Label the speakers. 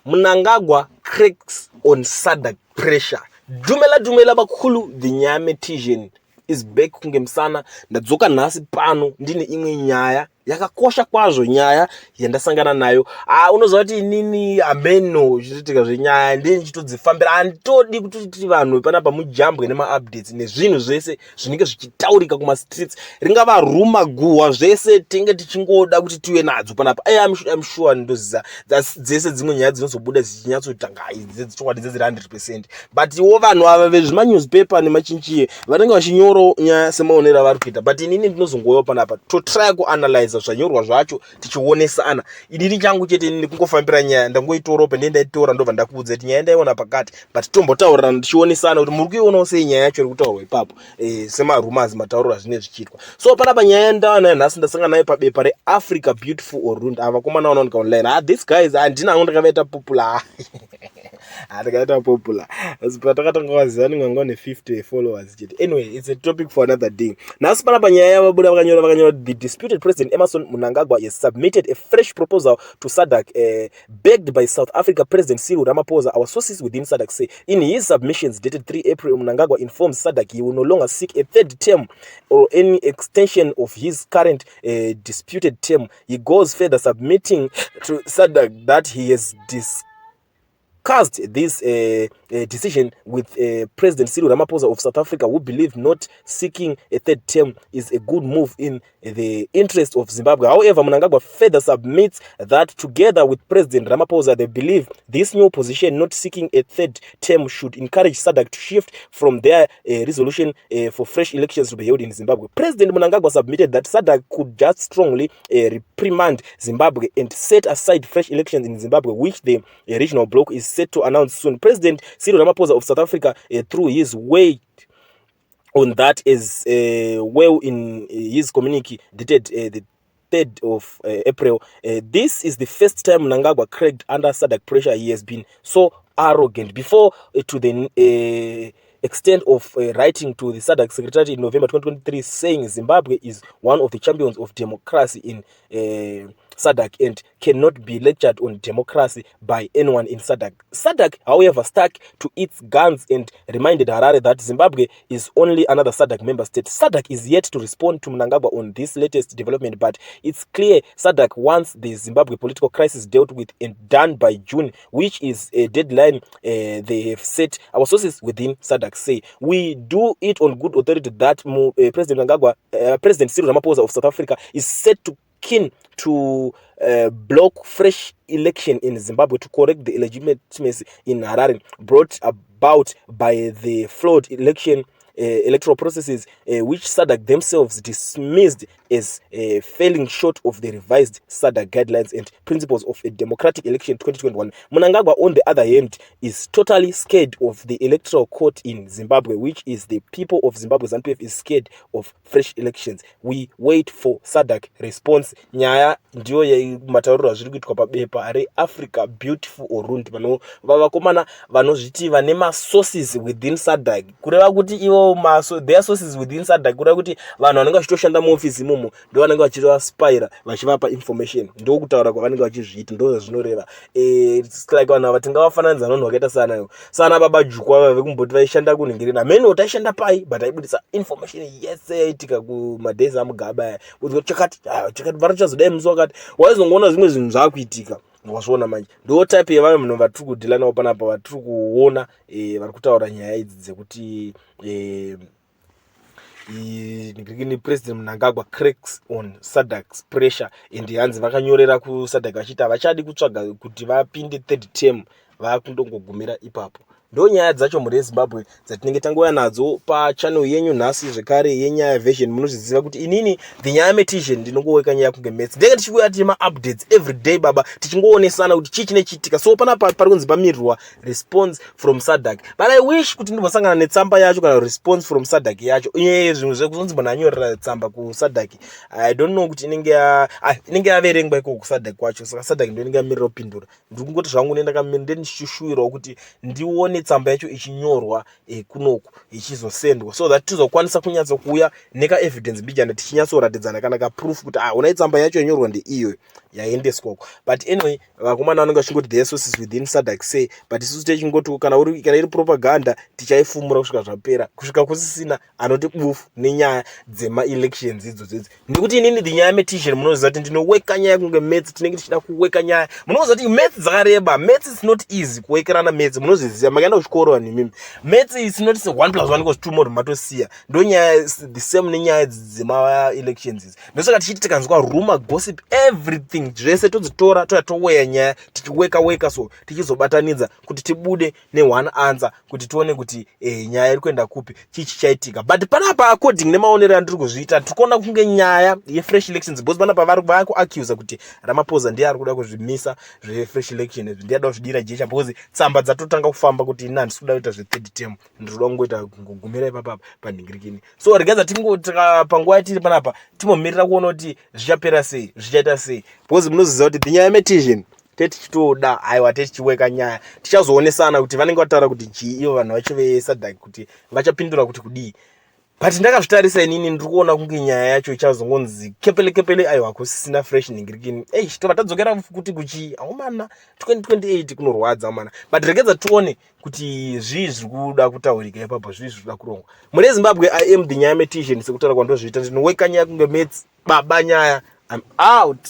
Speaker 1: Mnangagwa cracks on SADC pressure. Dumela bakhulu, the Nyame Tijan is back kungemsana ndadzoka nhasi pano ndine imwe nyaya yakakosha kwazvo, nyaya yandasangana nayo. Unoziva kuti inini ameno zvichiitika zvenyaya ndini ndichitodzifambira, handitodi kuti vanhu panapa mujambwe nema-updates nezvinhu zvese zvinenge zvichitaurika kuma-streets, ringava ruma guhwa zvese tinge tichingoda kuti tive nadzo panapa. I'm sure ndoziva dzese dzimwe nyaya dzinozobuda zichinyatsotanga chokwadi dzedziri 100%, but iwo vanhu ava vezvima-newspaper nemachinchiye vanenge vachinyorawo nyaya semaonero avari kuita, but inini ndinozongoyawo panapa totry kuanalyze zvanyorwa zvacho tichionesana. Inini changu chete inini kungofambira nyaya ndangoitoro pendendaitora ndobva ndakuudza kuti nyaya ndaiona pakati, but tombotaurirana tichionesana kuti muri kuionawo sei nyaya yacho iri kutaurwa ipapo, semarumors matauriro azvinenge zvichiitwa. So panapa nyaya ndavanayo nhasi ndasangana nayo pabepa reAfrica Beautiful Orunda. Avakomana vanowanika online. These guys handina hangu ndakavaita popular. Ndakaita popular. Patakatanga wazivani nganga ne 50 followers chete. Anyway, it's a topic for another day. Nhasi panapa nyaya yavabuda vakanyora the disputed president Emmerson Mnangagwa has submitted a fresh proposal to SADC, begged by South Africa President Cyril Ramaphosa. Our sources within SADC say in his submissions dated 3 April, Mnangagwa informs SADC he will no longer seek a third term or any extension of his current disputed term. He goes further, submitting to SADC that he has discussed this decision with President Cyril Ramaphosa of South Africa, who believe not seeking a third term is a good move in the interest of Zimbabwe. However, Mnangagwa further submits that together with President Ramaphosa, they believe this new position, not seeking a third term, should encourage SADC to shift from their resolution for fresh elections to be held in Zimbabwe. President Mnangagwa submitted that SADC could just strongly reprimand Zimbabwe and set aside fresh elections in Zimbabwe, which the regional bloc is set to announce soon. President Cyril Ramaphosa of South Africa, through his weight on that, is well in his communique dated the 3rd of April. This is the first time Mnangagwa cracked under SADC pressure. He has been so arrogant before, to the extent of writing to the SADC secretary in November 2023 saying Zimbabwe is one of the champions of democracy in SADC and cannot be lectured on democracy by anyone in SADC. SADC, however, stuck to its guns and reminded Harare that Zimbabwe is only another SADC member state. SADC is yet to respond to Mnangagwa on this latest development, but it's clear SADC wants the Zimbabwe political crisis dealt with and done by June, which is a deadline they have set. Our sources within SADC say we do it on good authority that President Mnangagwa, President Cyril Ramaphosa of South Africa, is set to keen to block fresh election in Zimbabwe to correct the illegitimacy in Harare brought about by the flawed electoral processes, which SADC themselves dismissed as falling short of the revised SADC guidelines and principles of a democratic election 2021. Mnangagwa, on the other hand, is totally scared of the electoral court in Zimbabwe, which is the people of Zimbabwe. ZANU-PF is scared of fresh elections. We wait for SADC response. Nyaya ndiyo matauriro zviri kuitwa pabepa reAfrica Beautiful Orunda. Vakomana vanozviti vane masources within SADC, kureva kuti ivo their sources within SADC, kureva kuti vanhu vanenge vachitoshanda muofisi imomo ndo vanenge vachivaspira vachivapa information, ndo kutaura kwavanenge vachizviita, ndo zvinoreva. It's like vanhu ava tingavafananidza vanhu vakaita sana baba Jukwa vekumboti vaishanda kunhingirina meno taishanda pai but aibudisa information yese yaitika kumadays amugaba kuti chakati varachazodai musi wakati waizongoona zvimwe zvinhu zvaakuitika. Wazviona manje ndo type yevanhu vatiri kudhila navo panapa, vatiri kuona vari kutaura nyaya idzi dzekuti President Mnangagwa cracks on SADC's pressure, and hanzi vakanyorera kuSADC vachiti havachadi kutsvaga kuti vapinde third term, vakundongogumira ipapo. Ndo nyaya dzacho muri Zimbabwe dzatinenge tangouya nadzo pachannel yenyu nhasi zvekare yenyaya version. Munozviziva kuti inini the Nyame Tijan ndinongoweka nyaya kunge mets, ndenge tichikuya tima updates every day baba, tichingoonesana kuti chii chinechiitika. So panapa pari kunzi pamirirwa response from SADC, but I wish kuti ndimbosangana netsamba yacho kana response from SADC yacho. Zvimwe zvekuzonzi mbona anyorera tsamba kuSADC, I don't know kuti inenge yaverengwa iko kuSADC kwacho, saka SADC ndo inenge yamirira kupindura. Ndiri kungoti zvangu nenda kamira ndeni ndichishuvirawo kuti ndione tsamba yacho ichinyorwa kunoku ichizosendwa so that tizokwanisa kunyatsa kuuya neka evidence bijana tichinyatsoratidzana kana ka proof kuti unai tsamba yacho inyorwa ndeiyo yaendeswako. But anyway vakomana vanenge vachingoti the sources within SADC say, but isusu techingoti kana iri propaganda tichaifumura kusvika zvapera, kusvika kusisina anoti bufu nenyaya dzema-elections idzodzo. Nekuti inini nyaya metizhen munoziva kuti ndinoweka nyaya kunge maths, tinenge tichida kuweka nyaya. Munoziva kuti maths dzakareba, maths is not easy kuwekerana maths, munozviziva makaenda kuchikoro vanhu imimi. Maths is not 1 + 1 = 2 mode matosiya. Ndo nyaya the same nenyaya dzema-elections idzi. Ndosaka tichiti tikanzwa rumor, gossip, everything zvese todzitora toweya nyaya tichiweka so tichizobatanidza kuti tibude ne-one answer kuti tione kuti nyaya iri kuenda kupi chichi chaitika. But panapa according nemaonero andiri kuzviita tikuona kunge nyaya ye-fresh elections because panapa vari kuaccuse kuti Ramaphosa ndiye ari kuda kuzvimisa zve-fresh election izvi, ndiye ada kuzvidira jecha because tsamba dzatotanga kufamba kuti handisi kuda kuita zve-third term, ndiri kuda kungoita kungogumira ipapa panhingirikini. So regaza panguva yatiri panapa timomirira kuona kuti zvichapera sei, zvichaita sei, because munoziva kuti nyaya yemetizhen tichitoda haiwa tichiweka nyaya tichazoonesana kuti vanenge vataura kuti chii ivo vanhu vacho veSADC kuti vachapindura kuti kudii. But ndakazvitarisa inini ndiri kuona kunge nyaya yacho ichazongonzi kepele aiwa kusisina fresh nhingirikini. Tobva tadzokera kuti kuchii aumana 2028 kunorwadza mana. But regedza tione kuti zvii zviri kuda kutaurika ipapo, zvii zviri kuda kurongwa mune Zimbabwe. I am the nyaya metizhen sekutaura kwandozviita, ndinoweka nyaya kunge maths baba nyaya. I'm out.